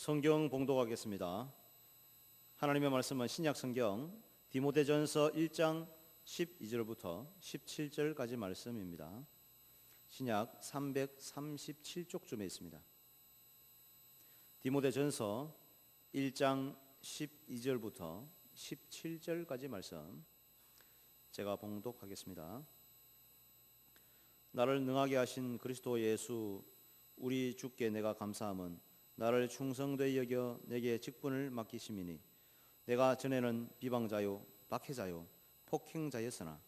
성경 봉독하겠습니다. 하나님의 말씀은 신약 성경 디모데전서 1장 12절부터 17절까지 말씀입니다. 신약 337쪽쯤에 있습니다. 디모데전서 1장 12절부터 17절까지 말씀 제가 봉독하겠습니다. 나를 능하게 하신 그리스도 예수 우리 주께 내가 감사함은 나를 충성되이 여겨 내게 직분을 맡기심이니 내가 전에는 비방자요 박해자요 폭행자였으나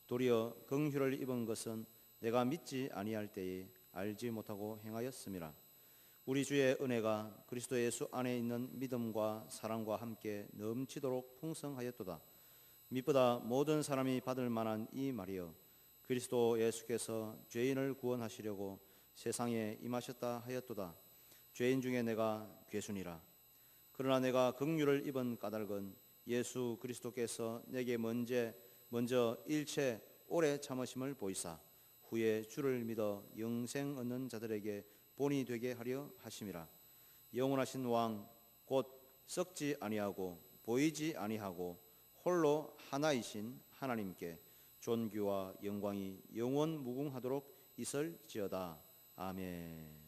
도리어 긍휼을 입은 것은 내가 믿지 아니할 때에 알지 못하고 행하였음이라. 우리 주의 은혜가 그리스도 예수 안에 있는 믿음과 사랑과 함께 넘치도록 풍성하였도다. mit보다 모든 사람이 받을 만한 이 말이여, 그리스도 예수께서 죄인을 구원하시려고 세상에 임하셨다 하였도다. 죄인 중에 내가 괴순이라. 그러나 내가 긍휼을 입은 까닭은 예수 그리스도께서 내게 먼저 일체 오래 참으심을 보이사 후에 주를 믿어 영생 얻는 자들에게 본이 되게 하려 하심이라. 영원하신 왕 곧 썩지 아니하고 보이지 아니하고 홀로 하나이신 하나님께 존귀와 영광이 영원 무궁하도록 있을지어다. 아멘.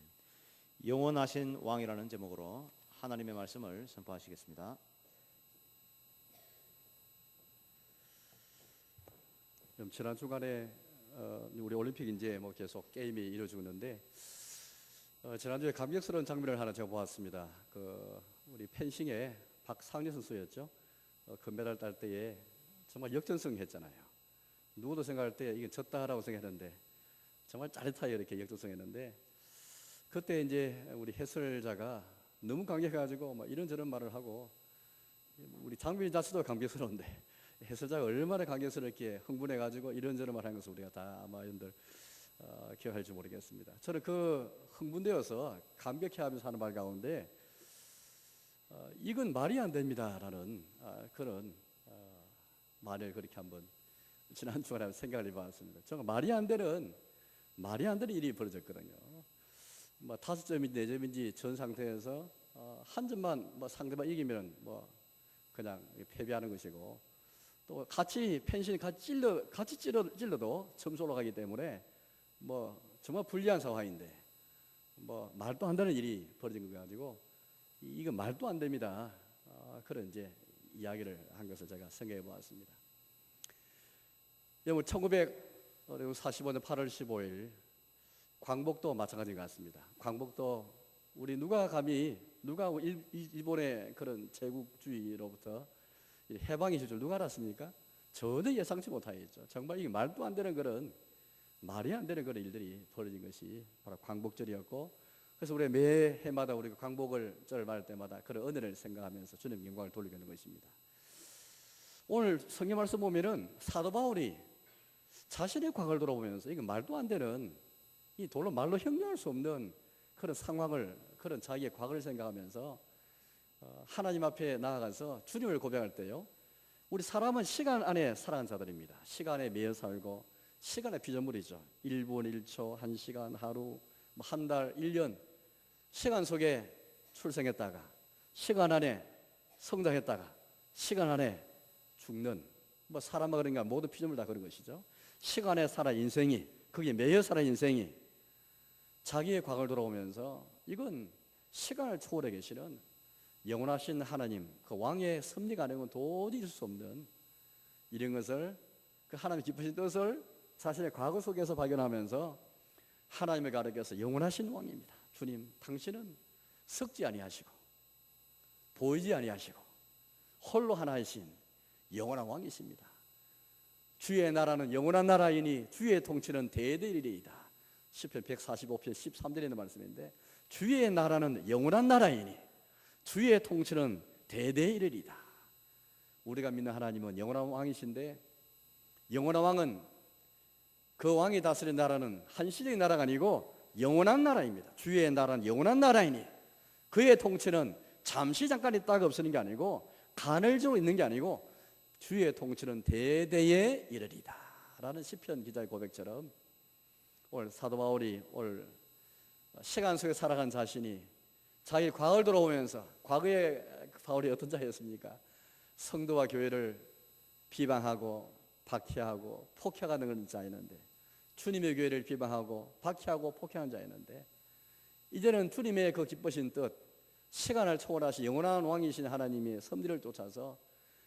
영원하신 왕이라는 제목으로 하나님의 말씀을 선포하시겠습니다. 지난 주간에 우리 올림픽 이제 계속 게임이 이루어지고 있는데 지난주에 감격스러운 장면을 하나 제가 보았습니다. 우리 펜싱의 박상여 선수였죠. 금메달 딸 때에 정말 역전승했잖아요. 누구도 생각할 때 이게 졌다라고 생각했는데 정말 짜릿하게 이렇게 역전승했는데, 그때 이제 우리 해설자가 너무 감격해가지고 이런저런 말을 하고, 우리 장면 자체도 감격스러운데 해설자가 얼마나 감격스럽게 흥분해가지고 이런저런 말한 것을 우리가 다 아마 여러분들 기억할지 모르겠습니다. 저는 그 흥분되어서 감격해하면서 하는 말 가운데 이건 말이 안 됩니다라는 그런 말을 그렇게 한번 지난 주간에 생각을 해봤습니다. 정말 말이 안 되는 일이 벌어졌거든요. 5점인지 4점인지 전 상태에서 한 점만 상대방 이기면 그냥 패배하는 것이고, 또 같이 펜싱 같이 찔러도 점수 올라가기 때문에 정말 불리한 상황인데 말도 안 되는 일이 벌어진 거 가지고 이거 말도 안 됩니다. 그런 이제 이야기를 한 것을 제가 생각해 보았습니다. 1945년 8월 15일 광복도 마찬가지 같습니다. 광복도 우리 누가 일본의 그런 제국주의로부터 해방이 줄 줄 누가 알았습니까? 전혀 예상치 못하였죠. 정말 이게 말도 안 되는 말이 안 되는 그런 일들이 벌어진 것이 바로 광복절이었고, 그래서 우리 매해마다 우리가 광복을 절 말할 때마다 그런 은혜를 생각하면서 주님 영광을 돌리고 있는 것입니다. 오늘 성경 말씀 보면은 사도 바울이 자신의 과거를 돌아보면서 이거 말도 안 되는, 이 돌로 말로 형용할 수 없는 그런 상황을, 그런 자기의 과거를 생각하면서 하나님 앞에 나아가서 주님을 고백할 때요, 우리 사람은 시간 안에 살아간 자들입니다. 시간에 매여 살고 시간의 피조물이죠. 1분 1초 1시간 하루 한 달 1년 시간 속에 출생했다가 시간 안에 성장했다가 시간 안에 죽는, 사람과 그런가 모든 피조물 다 그런 것이죠. 시간에 살아 인생이, 거기에 매여 살아 인생이 자기의 과거를 돌아오면서 이건 시간을 초월해 계시는 영원하신 하나님, 그 왕의 섭리가 아니면 도저히 있을 수 없는 이런 것을, 그 하나님의 기쁘신 뜻을 자신의 과거 속에서 발견하면서 하나님을 가르쳐서 영원하신 왕입니다. 주님, 당신은 썩지 아니하시고 보이지 아니하시고 홀로 하나이신 영원한 왕이십니다. 주의 나라는 영원한 나라이니 주의 통치는 대대이리이다. 시편 145편 13절에 있는 말씀인데, 주의 나라는 영원한 나라이니 주의 통치는 대대이리이다. 우리가 믿는 하나님은 영원한 왕이신데, 영원한 왕은 그 왕이 다스린 나라는 한시적인 나라가 아니고 영원한 나라입니다. 주의 나라는 영원한 나라이니 그의 통치는 잠시 잠깐 있다가 없어지는 게 아니고 간헐적으로 있는 게 아니고 주의 통치는 대대에 이르리다 라는 시편 기자의 고백처럼, 오늘 사도 바울이 오늘 시간 속에 살아간 자신이 자기 과거를 돌아오면서 과거에 바울이 어떤 자였습니까? 성도와 교회를 비방하고 박해하고 폭행하는 자였는데, 주님의 교회를 비방하고 박해하고 폭행한 자였는데, 이제는 주님의 그 기쁘신 뜻, 시간을 초월하신 영원한 왕이신 하나님의 섭리를 쫓아서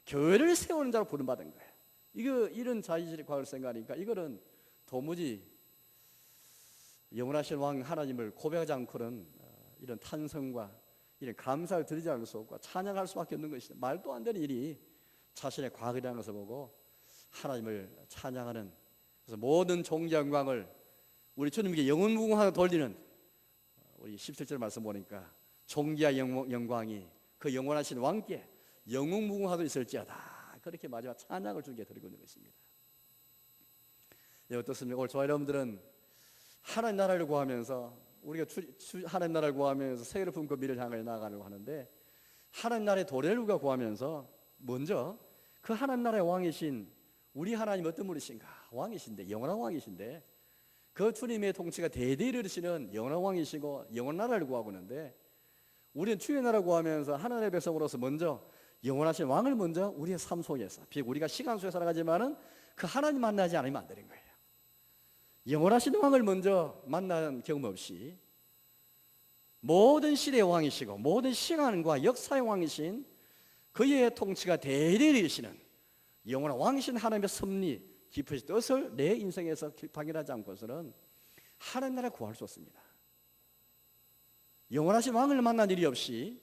교회를 세우는 자로 부름받은 거예요. 이런 자의실의 과거를 생각하니까 이거는 도무지 영원하신 왕 하나님을 고백하지 않고는 이런 탄성과 이런 감사를 드리지 않을 수 없고 찬양할 수밖에 없는 것이다. 말도 안 되는 일이 자신의 과거라는 것을 보고 하나님을 찬양하는, 그래서 모든 종기 영광을 우리 주님께 영원무궁하게 돌리는, 우리 17절 말씀 보니까 종기와 영광이 그 영원하신 왕께 영원무궁하도 있을지어다, 그렇게 마지막 찬양을 주께 드리고 있는 것입니다. 예, 어떻습니까? 오늘 저와 여러분들은 하나님 나라를 구하면서, 우리가 하나님 나라를 구하면서 세계를 품고 미래를 향해 나아가려고 하는데, 하나님 나라의 도래를 우리가 구하면서 먼저 그 하나님 나라의 왕이신 우리 하나님 어떤 분이신가? 왕이신데, 영원한 왕이신데, 그 주님의 통치가 대대히 이르시는 영원한 왕이시고 영원한 나라를 구하고 있는데, 우리는 주의 나라를 구하면서 하나님의 백성으로서 먼저 영원하신 왕을 먼저 우리의 삶 속에서, 비록 우리가 시간 속에 살아가지만은 그 하나님 만나지 않으면 안 되는 거예요. 영원하신 왕을 먼저 만난 경험 없이 모든 시대의 왕이시고 모든 시간과 역사의 왕이신 그의 통치가 대대히 이르시는 영원한 왕이신 하나님의 섭리 깊으신 뜻을 내 인생에서 발견하지 않고서는 하나님 나라를 구할 수 없습니다. 영원하신 왕을 만난 일이 없이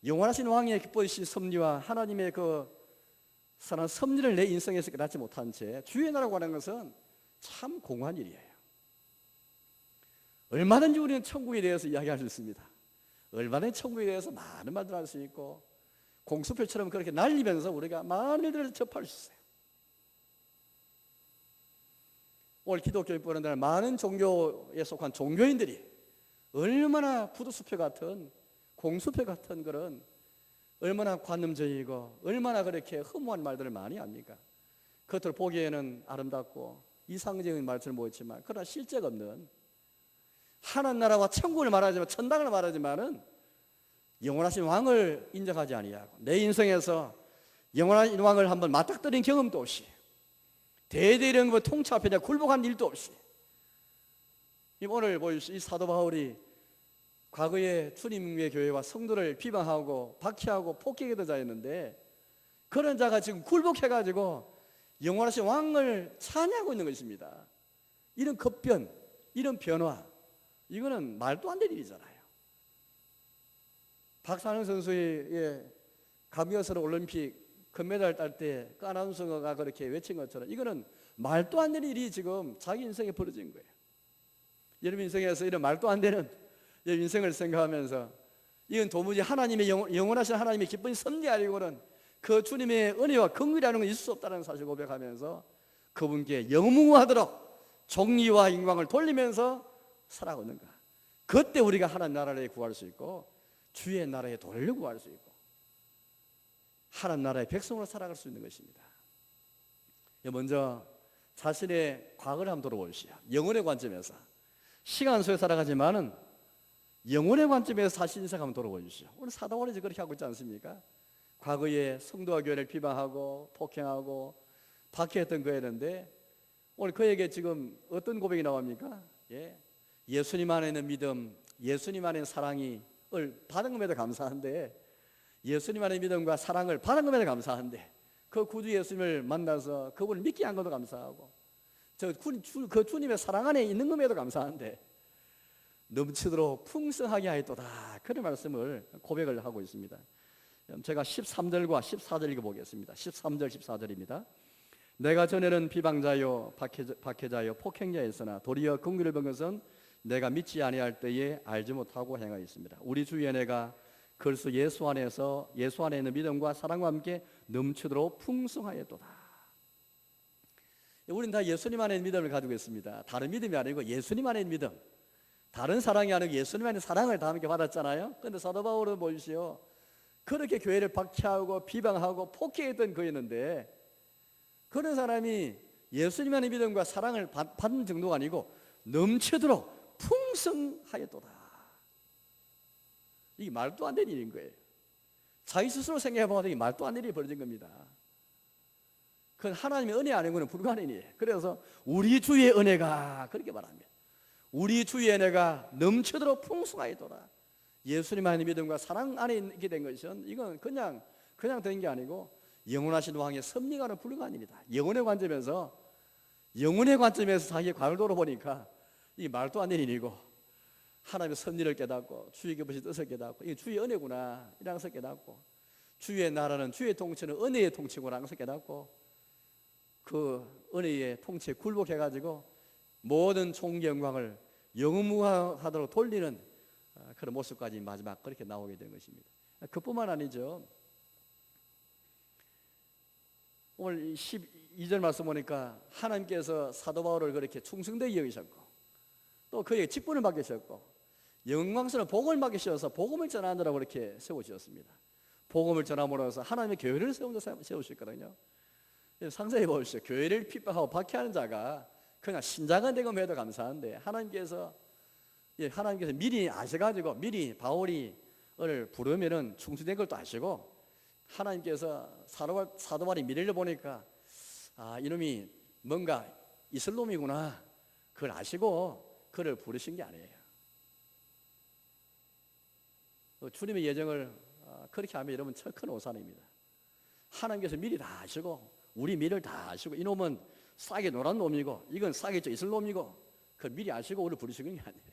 영원하신 왕의 기쁘신 섭리와 하나님의 그 선한 섭리를 내 인생에서 깨닫지 못한 채 주의 나라고 하는 것은 참 공허한 일이에요. 얼마든지 우리는 천국에 대해서 이야기할 수 있습니다. 얼마든지 천국에 대해서 많은 말들 할 수 있고 공수표처럼 그렇게 날리면서 우리가 많은 일들을 접할 수 있어요. 오늘 기독교인 뿐 아니라 많은 종교에 속한 종교인들이 얼마나 부두수표 같은 공수표 같은 그런 얼마나 관념적이고 얼마나 그렇게 허무한 말들을 많이 합니까? 그것들 보기에는 아름답고 이상적인 말처럼 보였지만 그러나 실제가 없는, 하나님 나라와 천국을 말하지만 천당을 말하지만은 영원하신 왕을 인정하지 아니하고 내 인생에서 영원한 왕을 한번 맞닥뜨린 경험도 없이 대대이런 거 통치 앞에 굴복한 일도 없이, 오늘 보십시오. 이 사도 바울이 과거에 주님의 교회와 성도를 비방하고 박해하고 폭행했던 자였는데, 그런 자가 지금 굴복해가지고 영원하신 왕을 찬양하고 있는 것입니다. 이런 급변, 이런 변화, 이거는 말도 안 되는 일이잖아요. 박찬호 선수의 감격스러운 올림픽 금메달 딸 때 그 아나운서가 그렇게 외친 것처럼 이거는 말도 안 되는 일이 지금 자기 인생에 벌어진 거예요. 여러분 인생에서 이런 말도 안 되는 여러분 인생을 생각하면서 이건 도무지 하나님의 영원하신 하나님의 기쁜 섭리 아니고는 그 주님의 은혜와 긍휼이라는 건 있을 수 없다는 사실 고백하면서 그분께 영무하도록 정의와 영광을 돌리면서 살아가고 있는가. 그때 우리가 하나님 나라를 구할 수 있고 주의 나라의 도래를 구할 수 있고 하나님 나라의 백성으로 살아갈 수 있는 것입니다. 먼저 자신의 과거를 한번 돌아보시죠. 영혼의 관점에서 시간 속에 살아가지만은 영혼의 관점에서 자신 인생 한번 돌아보십시오. 오늘 사도 바울이 그렇게 하고 있지 않습니까? 과거에 성도와 교회를 비방하고 폭행하고 박해했던 그였는데 오늘 그에게 지금 어떤 고백이 나옵니까? 예수님 안에 있는 믿음, 예수님 안에 있는 사랑을 받은 것에도 감사한데, 예수님 안에 믿음과 사랑을 받은 것에도 감사한데 그 구주 예수님을 만나서 그분을 믿게 한 것도 감사하고 그 주님의 사랑 안에 있는 것에도 감사한데 넘치도록 풍성하게 하였도다, 그런 말씀을 고백을 하고 있습니다. 제가 13절과 14절 읽어보겠습니다. 13절 14절입니다. 내가 전에는 비방자요 박해자요 폭행자였으나 도리어 긍휼을 본 것은 내가 믿지 아니할 때에 알지 못하고 행하였습니다. 우리 주의 은혜가 그리스도 예수 안에 있는 믿음과 사랑과 함께 넘치도록 풍성하였도다. 우리는 다 예수님 안에 있는 믿음을 가지고 있습니다. 다른 믿음이 아니고 예수님 안에 있는 믿음, 다른 사랑이 아니고 예수님 안에 있는 사랑을 다 함께 받았잖아요. 그런데 사도 바울은 보십시오. 그렇게 교회를 박해하고 비방하고 폭행했던 그였는데 그런 사람이 예수님 안에 믿음과 사랑을 받는 정도가 아니고 넘치도록 풍성하였도다. 이게 말도 안 되는 일인 거예요. 자기 스스로 생각해봐도 이게 말도 안 되는 일이 벌어진 겁니다. 그건 하나님의 은혜 아니고는 불가능한 일이에요. 그래서 우리 주의 은혜가 그렇게 말합니다. 우리 주의 은혜가 넘치도록 풍성하게 돌아. 예수님 안의 믿음과 사랑 안에 있게 된 것은 이건 그냥 된 게 아니고 영원하신 왕의 섭리가는 불가한 일이다. 영혼의 관점에서 자기의 관을 돌아보니까 이 말도 안 되는 일이고 하나님의 섭리를 깨닫고 주의 깊으신 뜻을 깨닫고 이게 주의 은혜구나 이런 것을 깨닫고 주의 나라는 주의 통치는 은혜의 통치구나 이런 것을 깨닫고 그 은혜의 통치에 굴복해가지고 모든 총기 영광을 영무하도록 돌리는 그런 모습까지 마지막 그렇게 나오게 된 것입니다. 그뿐만 아니죠. 오늘 12절 말씀 보니까 하나님께서 사도 바울을 그렇게 충성되게 여기셨고 또 그에게 직분을 맡기셨고 영광스러운 복음을 맡기셔서 복음을 전하느라고 그렇게 세우셨습니다. 복음을 전함으로써 하나님의 교회를 세우셨거든요. 상상해 보십시오. 교회를 핍박하고 박해하는 자가 그냥 신자가 되고 해도 감사한데 하나님께서 미리 아셔가지고 미리 바울이를 부르면은 충성된 걸 또 아시고 하나님께서 사도 바울의 미래를 보니까 아 이놈이 뭔가 있을 놈이구나 그걸 아시고 그를 부르신 게 아니에요. 주님의 예정을 그렇게 하면 여러분 큰 오산입니다. 하나님께서 미리 다 아시고 우리 미래를 다 아시고 이놈은 싸게 놀한 놈이고 이건 싸게 있을 놈이고 그걸 미리 아시고 우리를 부르시는 게 아니에요.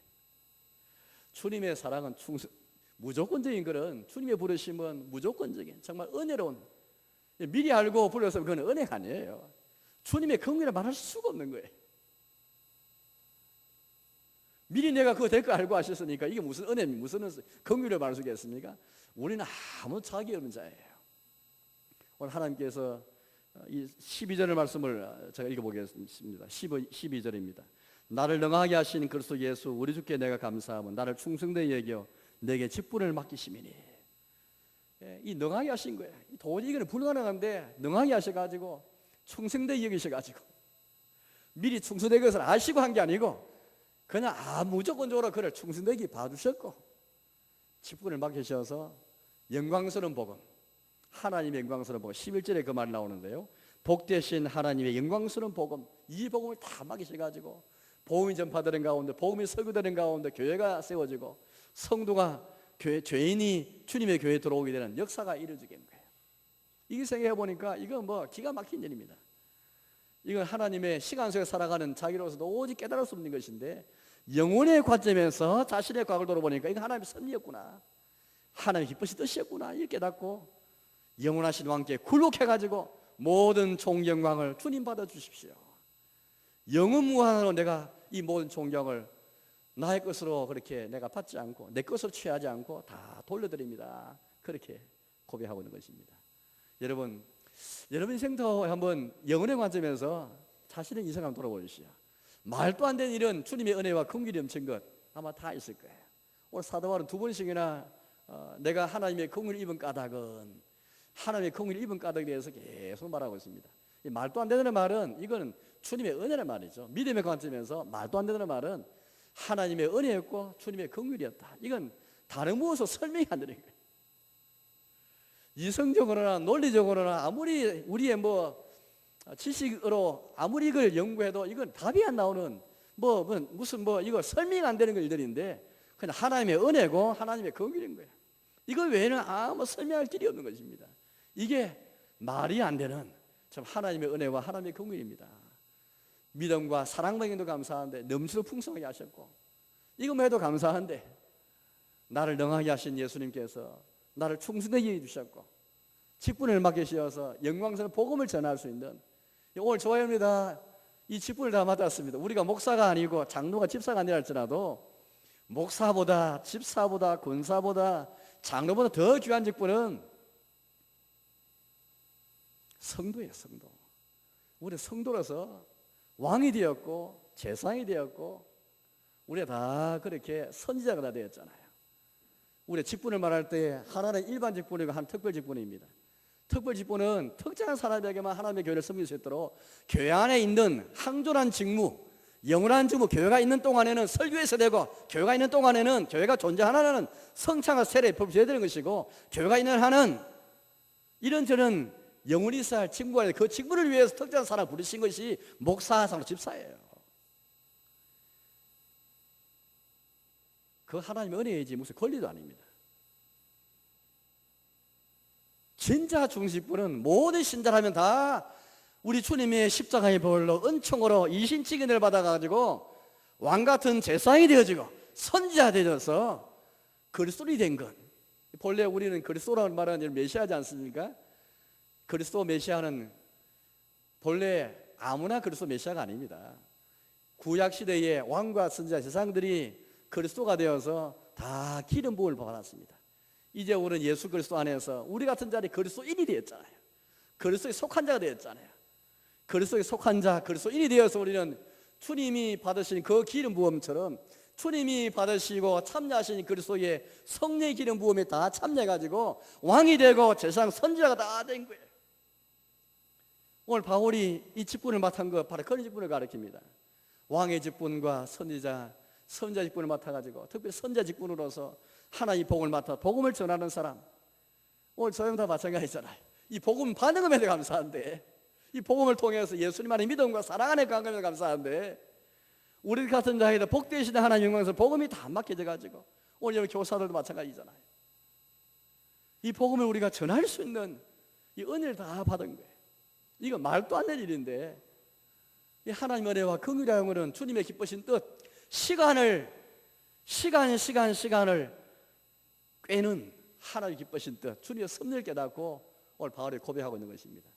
주님의 사랑은 무조건적인 것은 주님의 부르심은 무조건적인 정말 은혜로운 미리 알고 불러서 그건 은혜가 아니에요. 주님의 긍휼을 말할 수가 없는 거예요. 미리 내가 그거 될 거 알고 하셨으니까 이게 무슨 은혜, 무슨 긍휼을 말할 수 있겠습니까? 우리는 아무 자기 없는 자예요. 오늘 하나님께서 이 12절의 말씀을 제가 읽어보겠습니다. 12절입니다. 나를 능하게 하신 그리스도 예수 우리 주께 내가 감사하면 나를 충성되게 여겨 내게 직분을 맡기심이니. 이 능하게 하신 거예요. 도저히 이건 불가능한데 능하게 하셔가지고 충성되게 여기셔가지고 미리 충성된 것을 아시고 한 게 아니고 그냥 무조건적으로 그를 충성되게 봐주셨고 직분을 맡기셔서 영광스러운 복음 하나님의 영광스러운 복음 11절에 그 말이 나오는데요. 복되신 하나님의 영광스러운 복음 이 복음을 다 맡기셔가지고 복음이 전파되는 가운데 복음이 설교되는 가운데 교회가 세워지고 성도가 죄인이 주님의 교회에 들어오게 되는 역사가 이루어지게 된 거예요. 이게 생각해보니까 이건 뭐 기가 막힌 일입니다. 이건 하나님의 시간 속에 살아가는 자기로서도 오직 깨달을 수 없는 것인데 영혼의 관점에서 자신의 과거를 돌아보니까 이건 하나님의 섭리였구나 하나님의 기쁘신 뜻이었구나 이렇게 깨닫고 영원하신 왕께 굴복해가지고 모든 존경광을 주님 받아주십시오. 영원무한으로 내가 이 모든 존경을 나의 것으로 그렇게 내가 받지 않고 내 것으로 취하지 않고 다 돌려드립니다. 그렇게 고백하고 있는 것입니다. 여러분 인생도 한번 영혼의 관점에서 자신의 인생 한번 돌아보십시오. 말도 안 되는 일은 주님의 은혜와 긍휼이 넘친 것 아마 다 있을 거예요. 오늘 사도 바울은 두 번씩이나 내가 하나님의 긍휼을 입은 까닭은 하나님의 긍휼을 입은 까닭에 대해서 계속 말하고 있습니다. 이 말도 안 되는 말은 이거는 주님의 은혜란 말이죠. 믿음의 관점에서 말도 안 되는 말은 하나님의 은혜였고 주님의 긍휼이었다. 이건 다른 무엇으로 설명이 안 되는 거예요. 이성적으로나 논리적으로나 아무리 우리의 지식으로 아무리 이걸 연구해도 이건 답이 안 나오는 무슨 이거 설명이 안 되는 일들인데 그냥 하나님의 은혜고 하나님의 긍휼인 거예요. 이거 외에는 아무 설명할 길이 없는 것입니다. 이게 말이 안 되는 참 하나님의 은혜와 하나님의 긍휼입니다. 믿음과 사랑방에도 감사한데 넘치도록 풍성하게 하셨고 이것만 해도 감사한데 나를 능하게 하신 예수님께서 나를 충성되게 해주셨고 직분을 맡기셔서 영광스러운 복음을 전할 수 있는 오늘 좋아요입니다. 이 직분을 다 맡았습니다. 우리가 목사가 아니고 장로가 집사가 아니라 할지라도 목사보다 집사보다 권사보다 장로보다 더 귀한 직분은 성도예요. 성도. 우리 성도로서 왕이 되었고 제사장이 되었고 우리가 다 그렇게 선지자가 다 되었잖아요. 우리 직분을 말할 때 하나는 일반 직분이고 한 특별 직분입니다. 특별 직분은 특정한 사람에게만 하나님의 교회를 섬길 수 있도록 교회 안에 있는 항존한 직무 영원한 주무 교회가 있는 동안에는 설교에서 되고, 교회가 있는 동안에는 교회가 존재하는 성창과 세례 법제해야 되는 것이고, 교회가 있는 한은 이런저런 영원히 있어야 할 직무가, 그 직무를 위해서 특정한 사람을 부르신 것이 목사, 사람, 집사예요. 그 하나님의 은혜이지 무슨 권리도 아닙니다. 진짜 중직분은 모든 신자라면 다 우리 주님의 십자가의 보혈로 은총으로 이신칭인을 받아가지고 왕같은 제사장이 되어지고 선지자 되어서 그리스도인이 된 것. 본래 우리는 그리스도라는 말은 메시아지 않습니까? 그리스도 메시아는 본래 아무나 그리스도 메시아가 아닙니다. 구약 시대의 왕과 선지자 제사장들이 그리스도가 되어서 다 기름 부음을 받았습니다. 이제 우리는 예수 그리스도 안에서 우리 같은 자리 그리스도인이 되었잖아요. 그리스도에 속한 자가 되었잖아요. 그리스도에 속한 자, 그리스도인이 되어서 우리는 주님이 받으신 그 기름 부음처럼 주님이 받으시고 참여하신 그리스도의 성령의 기름 부음에 다 참여해가지고 왕이 되고 제사장 선지자가 다 된 거예요. 오늘 바울이 이 직분을 맡은 거 바로 그런 직분을 가르칩니다. 왕의 직분과 선지자 직분을 맡아가지고 특별히 선지자 직분으로서 하나의 복음을 맡아 복음을 전하는 사람. 오늘 저희는 다 마찬가지잖아요. 이 복음 받는 것에 감사한데, 이 복음을 통해서 예수님 안에 믿음과 사랑 안에 간 것에 감사한데, 우리 같은 자에게 복되시는 하나님 영광에서 복음이 다 맡겨져 가지고 오늘 여기 교사들도 마찬가지잖아요. 이 복음을 우리가 전할 수 있는 이 은혜를 다 받은 거예요. 이거 말도 안 되는 일인데, 이 하나님의 은혜와 긍휼의 영은 주님의 기쁘신 뜻, 시간을 꿰는 하나님의 기쁘신 뜻, 주님의 섭리를 깨닫고 오늘 바울이 고백하고 있는 것입니다.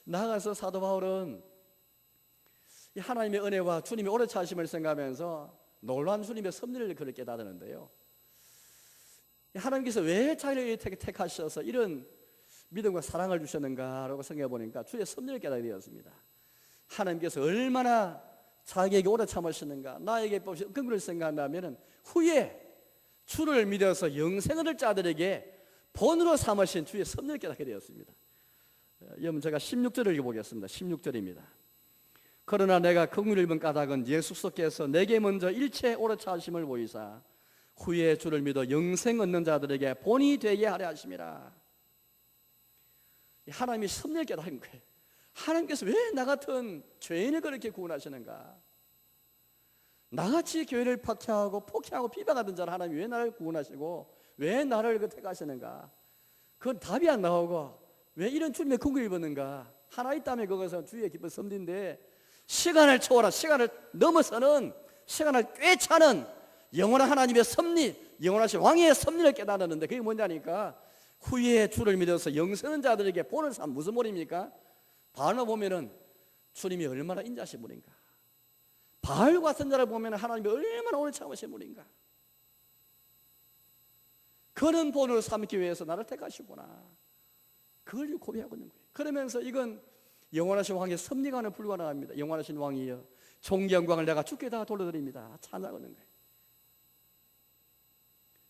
나아가서 사도 바울은 이 하나님의 은혜와 주님의 오래 차심을 생각하면서 놀라운 주님의 섭리를 그렇게 깨닫는데요. 하나님께서 왜 자기를 택하셔서 이런 믿음과 사랑을 주셨는가라고 생각해 보니까 주의 섭리를 깨닫게 되었습니다. 하나님께서 얼마나 자기에게 오래 참으시는가, 나에게 긍휼을 생각한다면 후에 주를 믿어서 영생을 얻을 자들에게 본으로 삼으신 주의 섭리를 깨닫게 되었습니다. 여러분, 제가 16절을 읽어보겠습니다. 16절입니다. 그러나 내가 긍휼을 입은 까닭은 예수께서 내게 먼저 일체 오래 참으심을 보이사 후에 주를 믿어 영생 얻는 자들에게 본이 되게 하려 하심이라. 하나님이 섭리를 깨닫은 거예요. 하나님께서 왜 나 같은 죄인을 그렇게 구원하시는가? 나같이 교회를 폭행하고 비방하던 자를 하나님이 왜 나를 구원하시고 왜 나를 택하시는가? 그건 답이 안 나오고 왜 이런 주님의 긍휼을 입었는가? 하나 있다면 그것은 주의 기쁜 섭리인데, 시간을 초월한, 시간을 넘어서는, 시간을 꿰차는 영원한 하나님의 섭리, 영원하신 왕의 섭리를 깨달았는데, 그게 뭐냐니까 후에 주를 믿어서 영생하는 자들에게 본을 삼. 무슨 말입니까? 바울을 보면은 주님이 얼마나 인자하신 분인가, 바울 같은 자를 보면 하나님이 얼마나 오래 참으신 분인가, 그런 본을 삼기 위해서 나를 택하시구나, 그걸 고백하고 있는 거예요. 그러면서 이건 영원하신 왕의 섭리관을 불가능합니다. 영원하신 왕이여, 존귀 영광을 내가 주께 다 돌려드립니다. 찬양하는 거예요.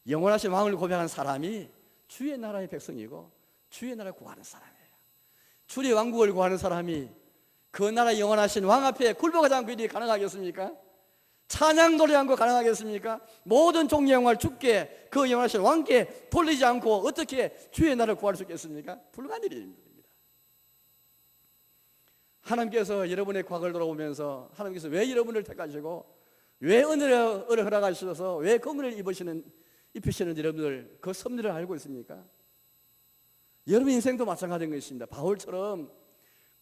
영원하신 왕을 고백한 사람이 주의 나라의 백성이고 주의 나라를 구하는 사람이에요. 주의 왕국을 구하는 사람이 그 나라 영원하신 왕 앞에 굴복하지 않고 일이 가능하겠습니까? 찬양 노래 않고 가능하겠습니까? 모든 종의 영광을 주께, 그 영원하신 왕께 돌리지 않고 어떻게 주의 나라를 구할 수 있겠습니까? 불가능한 일입니다. 하나님께서 여러분의 과거를 돌아보면서 하나님께서 왜 여러분을 택하시고 왜 은혜를 허락하셔서 왜 긍휼을 입히시는지 여러분들 그 섭리를 알고 있습니까? 여러분 인생도 마찬가지인 것입니다. 바울처럼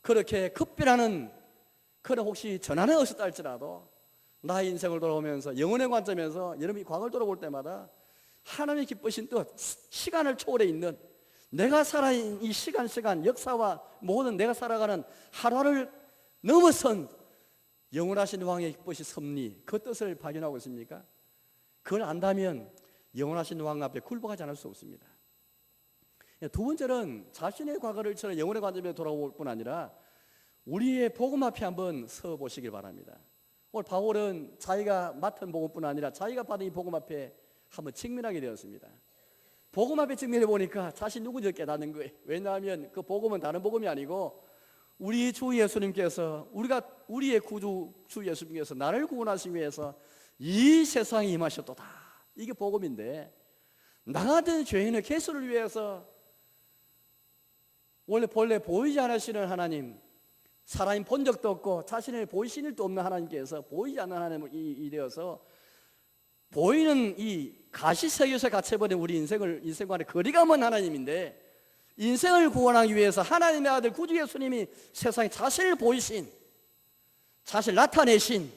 그렇게 급변하는 그런 혹시 전환이 없었다 할지라도 나의 인생을 돌아오면서 영혼의 관점에서 여러분이 과거를 돌아볼 때마다 하나님의 기쁘신 뜻, 시간을 초월해 있는, 내가 살아있는 이 시간 역사와 모든 내가 살아가는 하루를 넘어선 영원하신 왕의 기쁘신 섭리, 그 뜻을 발견하고 있습니까? 그걸 안다면 영원하신 왕 앞에 굴복하지 않을 수 없습니다. 두 번째는 자신의 과거를 저는 영혼의 관점에 돌아올 뿐 아니라 우리의 복음 앞에 한번 서 보시길 바랍니다. 오늘 바울은 자기가 맡은 복음뿐 아니라 자기가 받은 이 복음 앞에 한번 직면하게 되었습니다. 복음 앞에 직면해 보니까 자신 누군지 깨닫는 거예요. 왜냐하면 그 복음은 다른 복음이 아니고 우리 주 예수님께서 우리의 구주 주 예수님께서 나를 구원하시기 위해서 이 세상에 임하셨도다. 이게 복음인데, 나 같은 죄인의 개수를 위해서 본래 보이지 않으시는 하나님, 사람이 본 적도 없고 자신을 보이신 일도 없는 하나님께서 보이지 않는 하나님이 되어서 보이는 이 가시세계에서 갇혀버린 우리 인생과는 거리가 먼 하나님인데, 인생을 구원하기 위해서 하나님의 아들 구주 예수님이 세상에 자신을 보이신, 자신을 나타내신,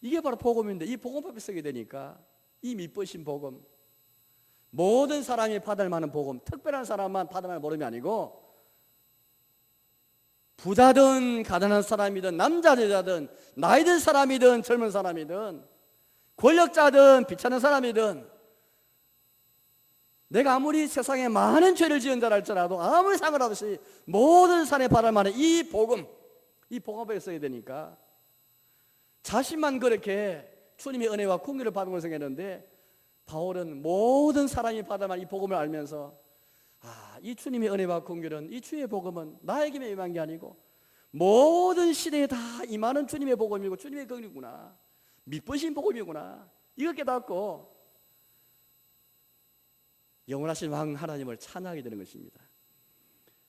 이게 바로 복음인데, 이 복음 앞에 서게 되니까 이 믿으신 복음, 모든 사람이 받을 만한 복음, 특별한 사람만 받을 만한 복음이 아니고 부자든 가난한 사람이든 남자 여자든 나이 든 사람이든 젊은 사람이든 권력자든 비참한 사람이든 내가 아무리 세상에 많은 죄를 지은 자라 할지라도 아무 상관없이 모든 사람이 받을 만한 이 복음 앞에 써야 되니까 자신만 그렇게 주님의 은혜와 궁기를 받은 것을 생각했는데, 바울은 모든 사람이 받을 만한 이 복음을 알면서 이 주님의 은혜와 긍휼은, 이 주의 복음은 나에게만 임한 게 아니고 모든 시대에 다 임하는 주님의 복음이고 주님의 긍휼이구나, 믿으신 복음이구나, 이걸 깨닫고 영원하신 왕 하나님을 찬양하게 되는 것입니다.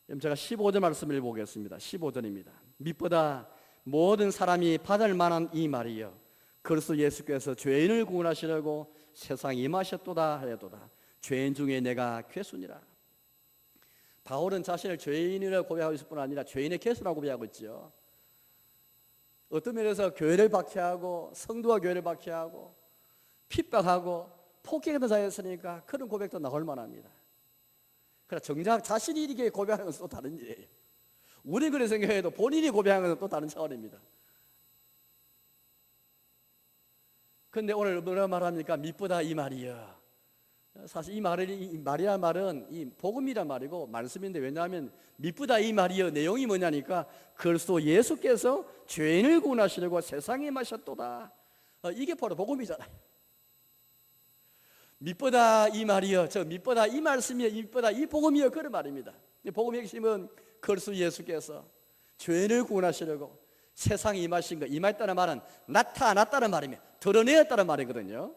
그럼 제가 15절 말씀을 보겠습니다. 15절입니다. 믿보다 모든 사람이 받을 만한 이 말이여, 그리스도 예수께서 죄인을 구원하시려고 세상에 임하셨도다 하였도다. 죄인 중에 내가 괴수니라. 바울은 자신을 죄인이라고 고백하고 있을 뿐 아니라 죄인의 괴수라고 고백하고 있지요. 어떤 면에서 교회를 박해하고 성도와 교회를 박해하고 핍박하고 폭행하던 자였으니까 그런 고백도 나올 만합니다. 그러나 정작 자신이 이렇게 고백하는 것은 또 다른 일이에요. 우리 그런 생각해도 본인이 고백하는 것은 또 다른 차원입니다. 그런데 오늘 뭐라 말합니까? 믿보다 이 말이여. 사실 이 말이란 말은 이 복음이란 말이고 말씀인데, 왜냐하면 믿보다 이 말이여 내용이 뭐냐니까 그리스도 예수께서 죄인을 구원하시려고 세상에 임하셨도다. 이게 바로 복음이잖아요. 믿보다 이 말이여, 믿보다 이 말씀이여, 믿보다 이 복음이여, 그런 말입니다. 복음의 핵심은 그리스도 예수께서 죄인을 구원하시려고 세상에 임하신 것, 임했다는 말은 나타났다는 말이며 드러내었다는 말이거든요.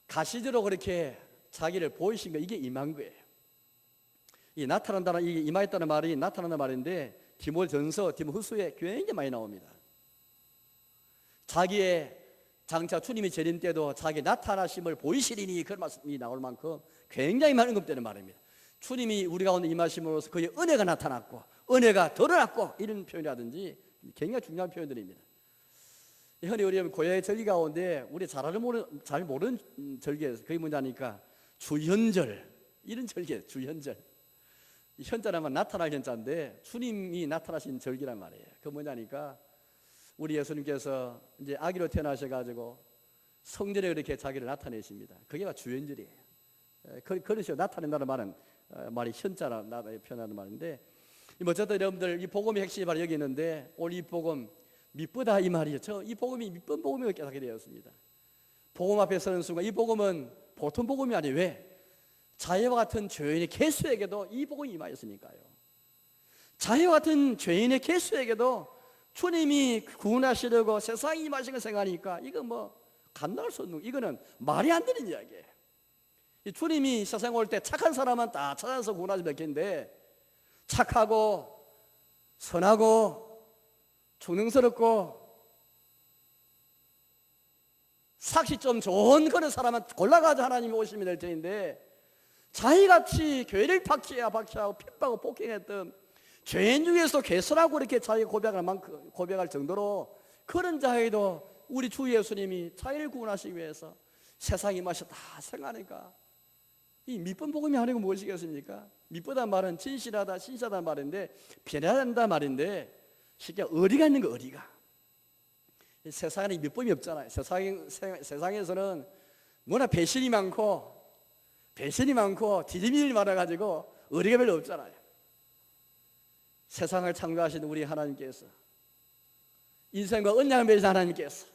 가시적으로 그렇게 자기를 보이신 거, 이게 임한 거예요. 이 나타난다는, 이게 임했다는 말이 나타난다는 말인데 디모전서, 디모후서에 굉장히 많이 나옵니다. 자기의 장차 주님이 재림 때도 자기 나타나심을 보이시리니, 그런 말씀이 나올 만큼 굉장히 많은 언급되는 말입니다. 주님이 우리 가운데 임하심으로써 그의 은혜가 나타났고 은혜가 드러났고, 이런 표현이라든지 굉장히 중요한 표현들입니다. 흔히 우리 고향의 절기 가운데 우리 잘 모르는 절기에서 그게 뭐냐니까 주현절, 이런 절기예요. 주현절. 이 현자라면 나타날 현자인데 주님이 나타나신 절기란 말이에요. 그 뭐냐니까 우리 예수님께서 이제 아기로 태어나셔가지고 성전에 그렇게 자기를 나타내십니다. 그게 바로 주현절이에요. 그러시오. 나타낸다는 말은 말이 현자라 표현하는 말인데, 어쨌든 여러분들 이 복음의 핵심이 바로 여기 있는데, 오늘 이 복음 믿보다 이 말이에요. 이 복음이 믿본 복음을 깨닫게 되었습니다. 복음 앞에 서는 순간 이 복음은 보통 복음이 아니에요. 왜? 자기와 같은 죄인의 개수에게도 이 복음이 임하였으니까요. 자기와 같은 죄인의 개수에게도 주님이 구원하시려고 세상에 임하신 걸 생각하니까 이거 뭐 감당할 수 없는, 이거는 말이 안 되는 이야기예요. 주님이 세상에 올 때 착한 사람만 다 찾아서 구원하시면 되겠는데, 착하고 선하고 충성스럽고 삭시 좀 좋은 그런 사람은 골라가지고 하나님이 오시면 될 텐데, 자기같이 교회를 박해하고 핍박하고 폭행했던 죄인 중에서 개수라고 이렇게 자기가 고백할 정도로 그런 자에도 우리 주 예수님이 자기를 구원하시기 위해서 세상에 임하셨다 생각하니까 이 믿본 복음이 아니고 무엇이겠습니까? 믿보다 말은 진실하다, 신실하다는 말인데, 변화한다 말인데, 쉽게 어리가 있는 거, 어리가. 세상에 믿음이 없잖아요. 세상에서는 워낙 배신이 많고 디dim일이 많아가지고 어리가 별로 없잖아요. 세상을 창조하신 우리 하나님께서, 인생과 언약을 맺으신 하나님께서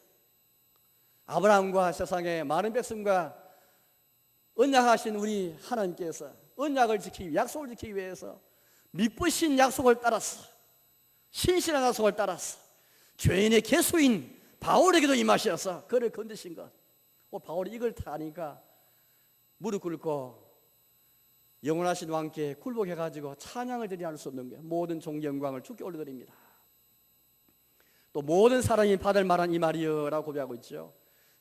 아브라함과 세상의 많은 백성과 언약하신 우리 하나님께서 언약을 지키기, 약속을 지키기 위해서 믿으신 약속을 따라서, 신실한 약속을 따라서 죄인의 개수인 바울에게도 임하셔서 그를 건드신 것. 바울이 이걸 타니까 무릎 꿇고 영원하신 왕께 굴복해가지고 찬양을 드리지 않을 수 없는 거예요. 모든 존경광을 주께 올려드립니다. 또 모든 사람이 받을 만한 이 말이여라고 고백하고 있죠.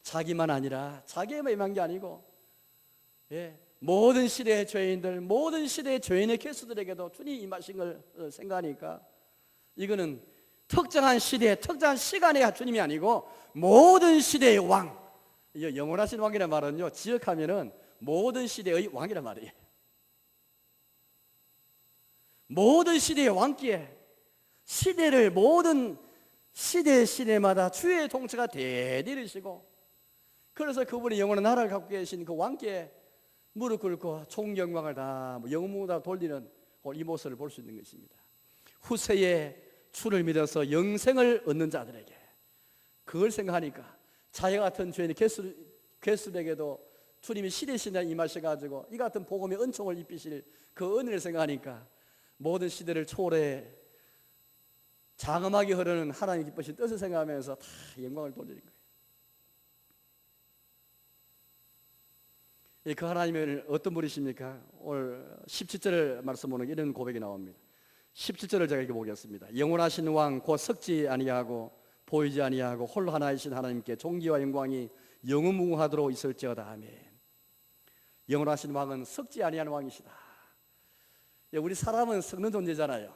자기만 아니라, 자기에만 임한 게 아니고, 모든 시대의 죄인들, 모든 시대의 죄인의 개수들에게도 주님이 임하신 걸 생각하니까 이거는 특정한 시대, 특정한 시간의 주님이 아니고 모든 시대의 왕. 영원하신 왕이라는 말은요, 지역하면은 모든 시대의 왕이란 말이에요. 모든 시대의 왕기에 시대를, 모든 시대마다 주의 통치가 대리르시고, 그래서 그분이 영원한 나라를 갖고 계신 그 왕께 무릎 꿇고 총경광을 다 영무다 돌리는 이 모습을 볼 수 있는 것입니다. 후세에 주를 믿어서 영생을 얻는 자들에게 그걸 생각하니까 자기 같은 죄인의 괴수에게도 주님이 시대시나 임하셔가지고 이 같은 복음의 은총을 입히실 그 은혜를 생각하니까 모든 시대를 초월해 장엄하게 흐르는 하나님 기쁘신 뜻을 생각하면서 다 영광을 돌리는 거예요. 그 하나님은 어떤 분이십니까? 오늘 17절 말씀 보는 이런 고백이 나옵니다. 17절을 제가 이렇게 보겠습니다. 영원하신 왕 곧 섞지 아니하고 보이지 아니하고 홀로 하나이신 하나님께 존귀와 영광이 영원무궁하도록 있을지어다. 아멘. 영원하신 왕은 섞지 아니하는 왕이시다. 우리 사람은 섞는 존재잖아요.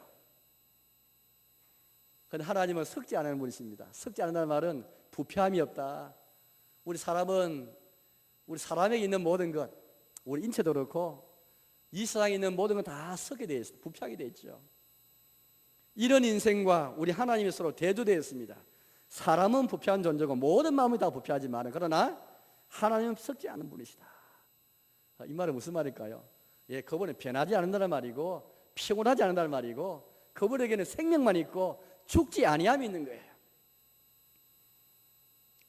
그런데 하나님은 섞지 않는 분이십니다. 섞지 않는다는 말은 부패함이 없다. 우리 사람에게 있는 모든 것, 우리 인체도 그렇고 이 세상에 있는 모든 건 다 섞게 되어 있습니다. 부패하게 되어 있죠. 이런 인생과 우리 하나님이 서로 대조되어 있습니다. 사람은 부패한 존재고 모든 마음이 다 부패하지만 그러나 하나님은 섞지 않는 분이시다. 이 말은 무슨 말일까요? 그분은 변하지 않는다는 말이고 피곤하지 않는다는 말이고 그분에게는 생명만 있고 죽지 아니함이 있는 거예요.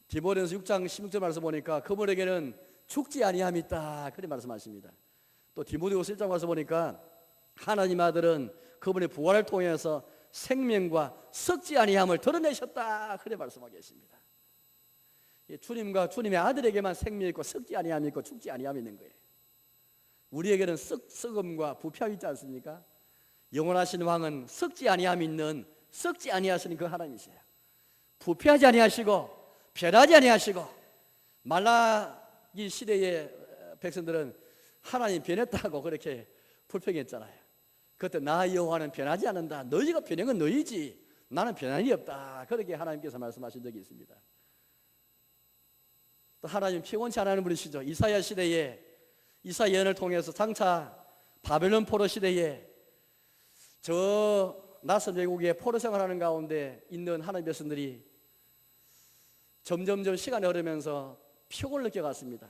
디모데전서 6장 16절 말씀 보니까 그분에게는 죽지 아니함이 있다. 그렇게 말씀하십니다. 또 디모데후서 1장 말씀 보니까 하나님 아들은 그분의 부활을 통해서 생명과 썩지 아니함을 드러내셨다. 그렇게 말씀하고 계십니다. 주님과 주님의 아들에게만 생명이 있고 썩지 아니함이 있고 죽지 아니함이 있는 거예요. 우리에게는 썩음과 부패함이 있지 않습니까? 영원하신 왕은 썩지 아니함이 있는, 썩지 아니하시는 그 하나님이세요. 부패하지 아니하시고 변하지 아니하시고. 말라기 시대의 백성들은 하나님 변했다고 그렇게 불평했잖아요. 그때 나 여호와는 변하지 않는다. 너희가 변한 건 너희지 나는 변한 일이 없다. 그렇게 하나님께서 말씀하신 적이 있습니다. 또 하나님 피곤치 않은 분이시죠. 이사야 시대에 이사 예언을 통해서 장차 바벨론 포로 시대에 저 낯선 외국에 포로 생활하는 가운데 있는 하나님의 백성들이 점점점 시간이 흐르면서 피곤을 느껴갔습니다.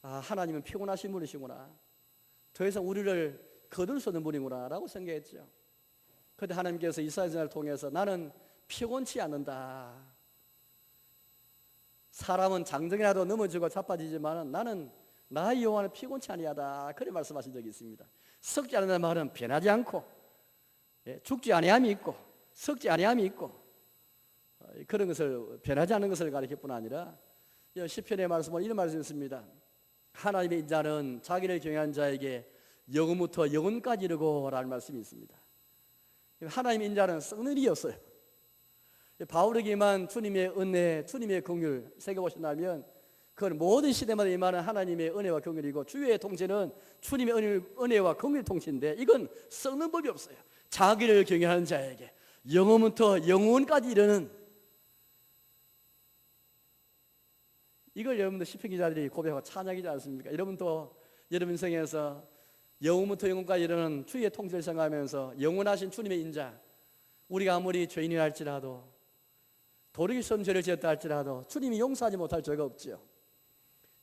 하나님은 피곤하신 분이시구나. 더 이상 우리를 거둘 수 없는 분이구나 라고 생각했죠. 그런데 하나님께서 이사야 예언을 통해서 나는 피곤치 않는다. 사람은 장정이라도 넘어지고 자빠지지만 나는 나의 여호와는 피곤치 아니하다. 그렇게 말씀하신 적이 있습니다. 썩지 않는다는 말은 변하지 않고 죽지 아니함이 있고 썩지 아니함이 있고 그런 것을 변하지 않는 것을 가리킬 뿐 아니라 시편의 말씀은 이런 말씀이 있습니다. 하나님의 인자는 자기를 경외한 자에게 영원부터 영원까지 이르고 라는 말씀이 있습니다. 하나님의 인자는 썩는 일이 없어요. 바울에게만 주님의 은혜, 주님의 긍휼 새겨보신다면 그건 모든 시대마다 임하는 하나님의 은혜와 긍휼이고 주의 통치는 주님의 은혜와 긍휼 통치인데 이건 썩는 법이 없어요. 자기를 경외하는 자에게 영원부터 영원까지 이르는 이걸 여러분들 시편 기자들이 고백하고 찬양이지 않습니까? 여러분도 여러분 인생에서 영원부터 영원까지 이르는 주의 통치를 생각하면서 영원하신 주님의 인자 우리가 아무리 죄인이라 할지라도 도리기 시험 죄를 지었다 할지라도 주님이 용서하지 못할 죄가 없지요.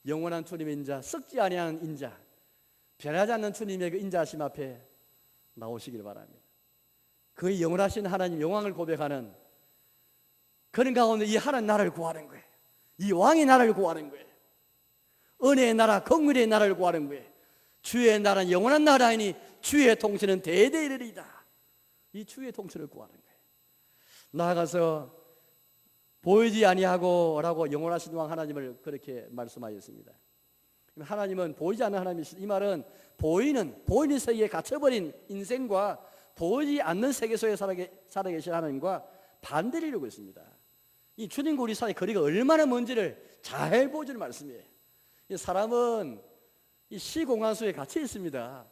영원한 주님의 인자, 썩지 아니하는 인자, 변하지 않는 주님의 그 인자하심 앞에 나오시길 바랍니다. 그 영원하신 하나님 영광을 고백하는 그런 가운데 이 하나님 나라를 구하는 거예요. 이 왕의 나라를 구하는 거예요. 은혜의 나라, 긍휼의 나라를 구하는 거예요. 주의 나라는 영원한 나라이니 주의 통치는 대대에 이르리이다. 이 주의 통치를 구하는 거예요. 나아가서 보이지 아니하고 라고 영원하신 왕 하나님을 그렇게 말씀하였습니다. 하나님은 보이지 않는 하나님이시다. 이 말은 보이는 세계에 갇혀버린 인생과 보이지 않는 세계 속에 살아 계신 하나님과 반대를 이루고 있습니다. 이 주님과 우리 사이의 거리가 얼마나 먼지를 잘 보여주는 말씀이에요. 이 사람은 이 시공간 속에 갇혀 있습니다.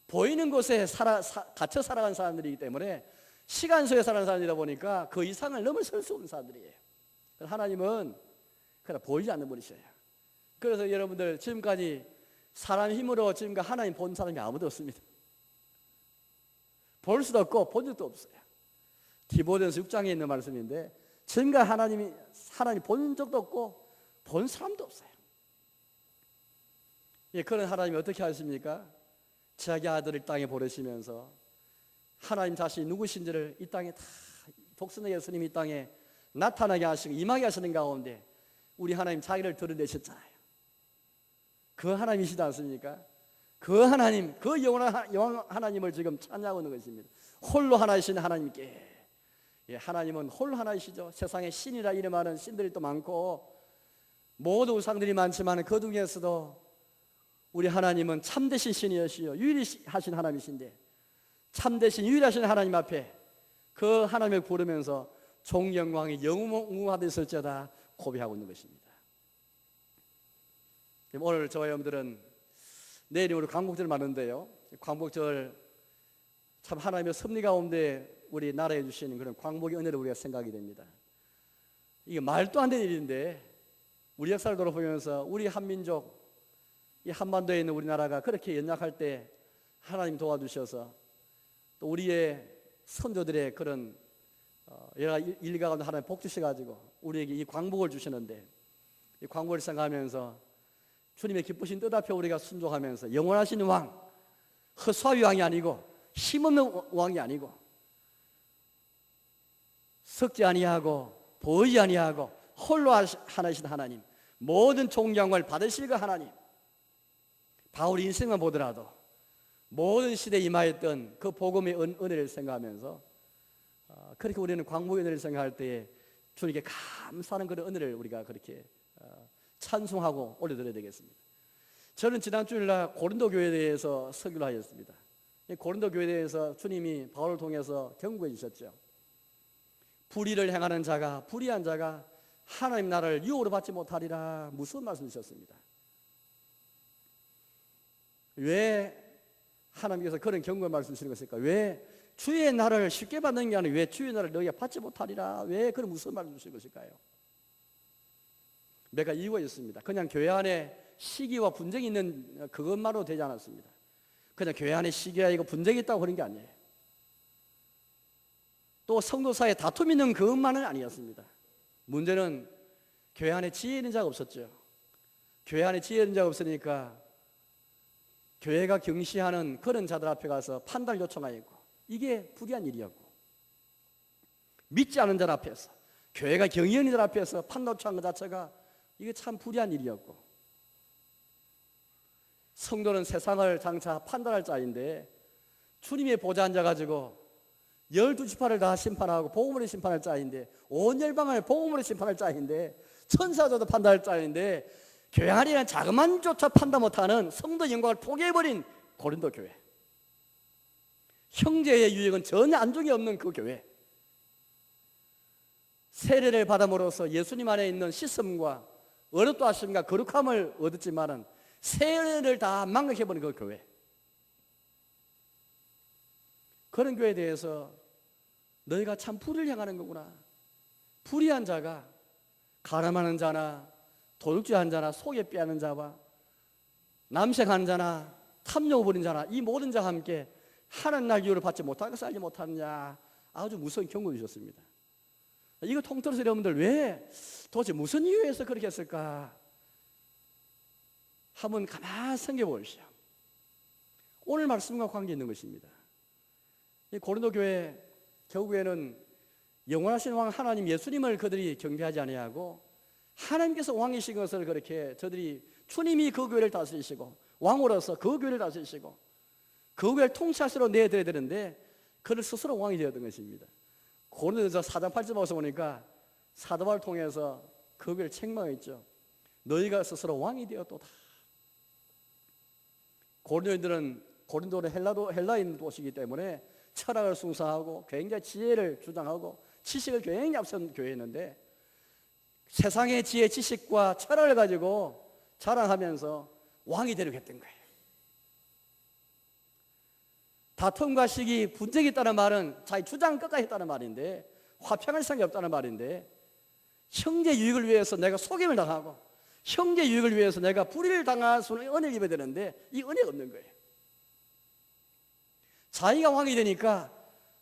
보이는 곳에 갇혀 살아간 사람들이기 때문에 시간 속에 살아가는 사람이다 보니까 그 이상을 넘어설 수 없는 사람들이에요. 하나님은 그냥 보이지 않는 분이셔요. 그래서 여러분들 지금까지 사람 힘으로 지금까지 하나님 본 사람이 아무도 없습니다. 볼 수도 없고 본 적도 없어요. 디모데전서 6장에 있는 말씀인데 지금까지 하나님 본 적도 없고 본 사람도 없어요. 예, 그런 하나님이 어떻게 하십니까? 자기 아들을 땅에 보내시면서 하나님 자신이 누구신지를 이 땅에 다 독생자 예수님이 이 땅에 나타나게 하시고 임하게 하시는 가운데 우리 하나님 자기를 드러내셨잖아요. 그 하나님이시지 않습니까? 그 하나님, 그 영원한 하나님을 지금 찬양하고 있는 것입니다. 홀로 하나이신 하나님께. 예, 하나님은 홀로 하나이시죠. 세상에 신이라 이름하는 신들이 또 많고 모든 우상들이 많지만 그 중에서도 우리 하나님은 참되신 신이시요 유일하신 하나님이신데 참되신 유일하신 하나님 앞에 그 하나님을 부르면서 종영광이 영웅하되실지어다 고백하고 있는 것입니다. 오늘 저와 여러분들은 내일이 우리 광복절 많은데요. 광복절 참 하나님의 섭리 가운데 우리 나라에 주시는 그런 광복의 은혜를 우리가 생각이 됩니다. 이게 말도 안 되는 일인데 우리 역사를 돌아보면서 우리 한민족 이 한반도에 있는 우리나라가 그렇게 연약할 때 하나님 도와주셔서 또 우리의 선조들의 그런 여러 일가 가운데 하나님 복 주셔가지고 우리에게 이 광복을 주시는데 이 광복을 생각하면서 주님의 기쁘신 뜻 앞에 우리가 순종하면서 영원하신 왕, 허수아비 왕이 아니고 힘없는 왕이 아니고 섞지 아니하고 보이지 아니하고 홀로 하나이신 하나님, 모든 존경을 받으실 그 하나님, 바울 인생만 보더라도 모든 시대에 임하였던 그 복음의 은혜를 생각하면서 그렇게 우리는 광복의 은혜를 생각할 때에 주님께 감사하는 그런 은혜를 우리가 그렇게 찬송하고 올려드려야 되겠습니다. 저는 지난 주일날 고린도 교회에 대해서 설교를 하였습니다. 고린도 교회에 대해서 주님이 바울을 통해서 경고해 주셨죠. 불의를 행하는 자가 불의한 자가 하나님 나라를 유혹으로 받지 못하리라 무슨 말씀 주셨습니다. 왜 하나님께서 그런 경고의 말씀 주시는 것일까? 왜 주의 나라를 쉽게 받는 게 아니라 왜 주의 나라를 너희가 받지 못하리라 왜 그런 무슨 말씀 주시는 것일까요? 몇 가지 이유가 있습니다. 그냥 교회 안에 시기와 분쟁이 있는 그것만으로 되지 않았습니다. 그냥 교회 안에 시기가 있고 분쟁이 있다고 그런 게 아니에요. 또 성도 사이에 다툼이 있는 그것만은 아니었습니다. 문제는 교회 안에 지혜 있는 자가 없었죠. 교회 안에 지혜 있는 자가 없으니까 교회가 경시하는 그런 자들 앞에 가서 판단을 요청하였고 이게 불의한 일이었고 믿지 않은 자들 앞에서 교회가 경이 있는 자들 앞에서 판단 요청한 것 자체가 이게 참 불의한 일이었고 성도는 세상을 장차 판단할 자인데 주님의 보좌 앉아가지고 12지파를 다 심판하고 복음으로 심판할 자인데 온 열방을 복음으로 심판할 자인데 천사조도 판단할 자인데 교회 안에는 자그만조차 판단 못하는 성도 영광을 포기해버린 고린도 교회, 형제의 유익은 전혀 안중에 없는 그 교회, 세례를 받음으로써 예수님 안에 있는 씻음과 어렵도 하심과 거룩함을 얻었지만은 세례를 다 망각해버린 그 교회, 그런 교회에 대해서 너희가 참 불을 향하는 거구나. 불의한 자가 가늠하는 자나 도둑질하는 자나 속에 빼앗는 자와 남색하는 자나 탐욕을 부린 자나 이 모든 자와 함께 하나님 날 유를 받지 못하고 살지 못하느냐 아주 무서운 경고를 주셨습니다. 이거 통틀어서 여러분들 왜 도대체 무슨 이유에서 그렇게 했을까 한번 가만히 생각해 보십시오. 오늘 말씀과 관계 있는 것입니다. 이 고린도 교회 결국에는 영원하신 왕 하나님 예수님을 그들이 경배하지 아니하고 하나님께서 왕이신 것을 그렇게 저들이 주님이 그 교회를 다스리시고 왕으로서 그 교회를 다스리시고 그 교회를 통치하시러 내드려야 되는데 그를 스스로 왕이 되었던 것입니다. 고린도전서 4장 8절에서 보니까 사도 바울을 통해서 그 교회를 책망했죠. 너희가 스스로 왕이 되었도다. 고린도는 헬라인 도시이기 때문에 철학을 숭상하고 굉장히 지혜를 주장하고 지식을 굉장히 앞선 교회였는데 세상의 지혜, 지식과 철학을 가지고 자랑하면서 왕이 되려고 했던 거예요. 다툼과 시기, 분쟁이 있다는 말은 자기 주장 끝까지 했다는 말인데 화평할 생각이 없다는 말인데 형제 유익을 위해서 내가 속임을 당하고 형제 유익을 위해서 내가 불의를 당할 수는 은혜를 입어야 되는데 이 은혜가 없는 거예요. 자기가 왕이 되니까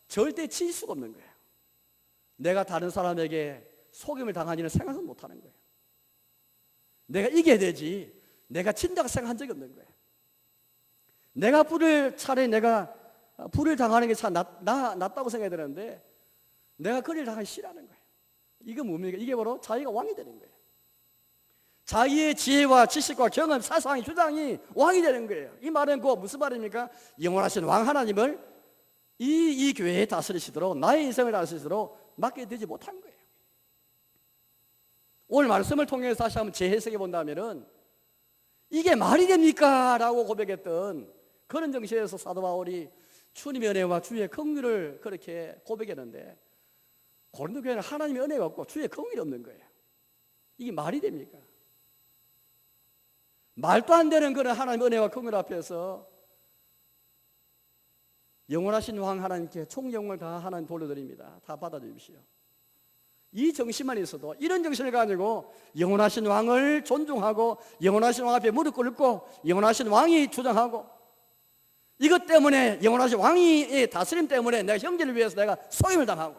절대 칠 수가 없는 거예요. 내가 다른 사람에게 속임을 당하지는 생각은 못하는 거예요. 내가 이겨야 되지 내가 진다고 생각한 적이 없는 거예요. 내가 차라리 내가 불을 당하는 게 참 낫다고 생각이 되는데 내가 그를 당하기 싫어하는 거예요. 이게 뭡니까? 이게 바로 자기가 왕이 되는 거예요. 자기의 지혜와 지식과 경험, 사상의 주장이 왕이 되는 거예요. 이 말은 그 무슨 말입니까? 영원하신 왕 하나님을 이 교회에 다스리시도록 나의 인생을 다스리시도록 맡게 되지 못한 거예요. 오늘 말씀을 통해서 다시 한번 재해석해 본다면은 이게 말이 됩니까? 라고 고백했던 그런 정신에서 사도 바울이 주님의 은혜와 주의 긍휼을 그렇게 고백했는데 고린도 교회는 하나님의 은혜가 없고 주의 긍휼이 없는 거예요. 이게 말이 됩니까? 말도 안 되는 그런 하나님의 은혜와 긍휼 앞에서 영원하신 왕 하나님께 총영을 다 하나님 돌려드립니다. 다 받아주십시오. 이 정신만 있어도 이런 정신을 가지고 영원하신 왕을 존중하고 영원하신 왕 앞에 무릎 꿇고 영원하신 왕이 주장하고 이것 때문에 영원하신 왕의 다스림 때문에 내가 형제를 위해서 내가 속임을 당하고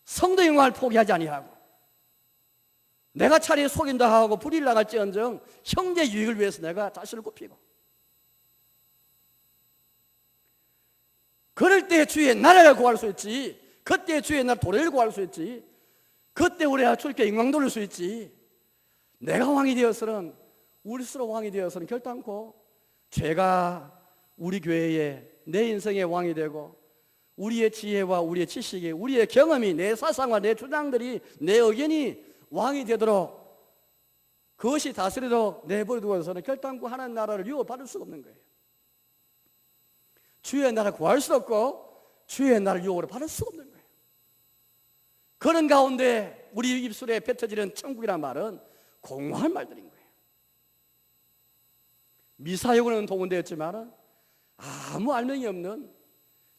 성도 영광을 포기하지 아니하고 내가 차라리 속임도 하고 불의를 당할지언정 형제 유익을 위해서 내가 자신을 굽히고 그럴 때 주의 나라를 구할 수 있지. 그때 주의 날 도래를 구할 수 있지. 그때 우리가 주께 영광 돌릴 수 있지. 내가 왕이 되어서는 우리 스스로 왕이 되어서는 결단코 죄가 우리 교회에 내 인생의 왕이 되고 우리의 지혜와 우리의 지식이 우리의 경험이 내 사상과 내 주장들이 내 의견이 왕이 되도록 그것이 다스리도록 내버려두어서는 결단코 하나님 나라를 유업받을 수가 없는 거예요. 주의 나라를 구할 수 없고 주의 나라를 유업으로 받을 수가 없는 거예요. 그런 가운데 우리 입술에 뱉어지는 천국이라는 말은 공허한 말들인 거예요. 미사역은 동원되었지만 아무 알맹이 없는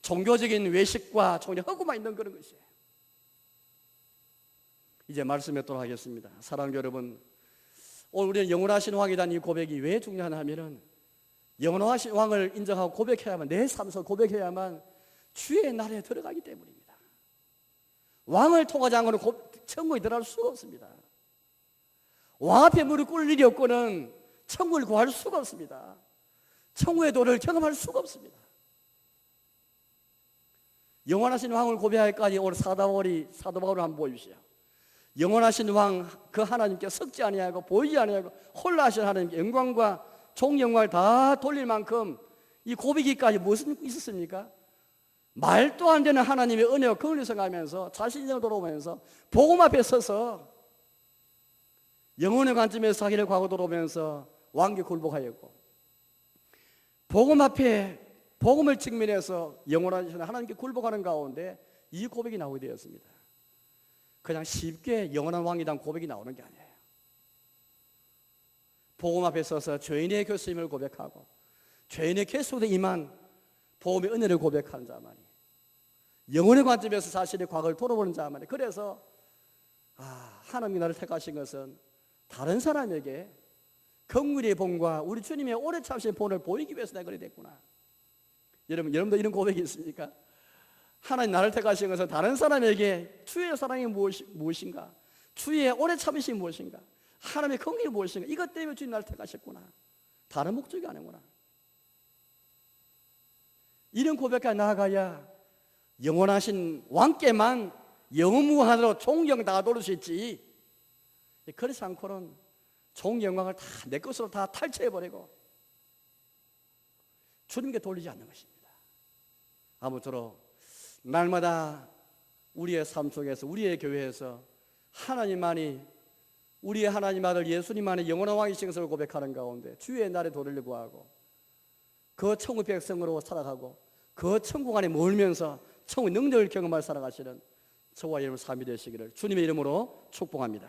종교적인 외식과 허구만 있는 그런 것이에요. 이제 말씀 맺도록 하겠습니다. 사랑하는 여러분, 오늘 우리는 영원하신 왕이라는 이 고백이 왜 중요하냐 하면은 영원하신 왕을 인정하고 고백해야만 내 삶에서 고백해야만 주의 나라에 들어가기 때문입니다. 왕을 통하지 않고는 천국에 들어갈 수가 없습니다. 왕 앞에 무릎 꿇을 일이 없고는 천국을 구할 수가 없습니다. 천국의 도를 경험할 수가 없습니다. 영원하신 왕을 고백하기까지 오늘 사도 바울을 한번 보십시오. 영원하신 왕 그 하나님께 섞지 아니하고 보이지 아니하고 홀라하신 하나님께 영광과 종영광을 다 돌릴 만큼 이 고백이까지 무슨 있었습니까? 말도 안 되는 하나님의 은혜와 긍휼을 생각하면서 자신의 인생을 돌아보면서 복음 앞에 서서 영혼의 관점에서 자기를 과거 돌아보면서 왕께 굴복하였고 복음 앞에 복음을 직면해서 영원하신 하나님께 굴복하는 가운데 이 고백이 나오게 되었습니다. 그냥 쉽게 영원한 왕이란 고백이 나오는 게 아니에요. 복음 앞에 서서 죄인의 교수임을 고백하고 죄인의 개수에 임한 복음의 은혜를 고백하는 자만이 영혼의 관점에서 자신의 과거를 돌아보는 자만이 그래서 하나님이 나를 택하신 것은 다른 사람에게 긍휼의 본과 우리 주님의 오래 참으신 본을 보이기 위해서 내가 그리 됐구나. 여러분도 이런 고백이 있습니까? 하나님 나를 택하신 것은 다른 사람에게 주의 사랑이 무엇인가? 주의 오래 참으심이 무엇인가? 하나님의 긍휼이 무엇인가? 이것 때문에 주님 나를 택하셨구나. 다른 목적이 아니구나. 이런 고백까지 나아가야 영원하신 왕께만 영원무한으로 존경 다 돌릴 수 있지. 그렇지 않고는 종 영광을 다 내 것으로 다 탈취해버리고 주님께 돌리지 않는 것입니다. 아무쪼록 날마다 우리의 삶 속에서, 우리의 교회에서 하나님만이, 우리의 하나님 아들 예수님만이 영원한 왕이신 것을 고백하는 가운데 주의 날에 도리를 구하고 그 천국 백성으로 살아가고 그 천국 안에 몰면서 천국 능력을 경험할 살아가시는 저와 여러분 삶이 되시기를 주님의 이름으로 축복합니다.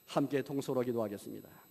함께 동서로 기도하겠습니다.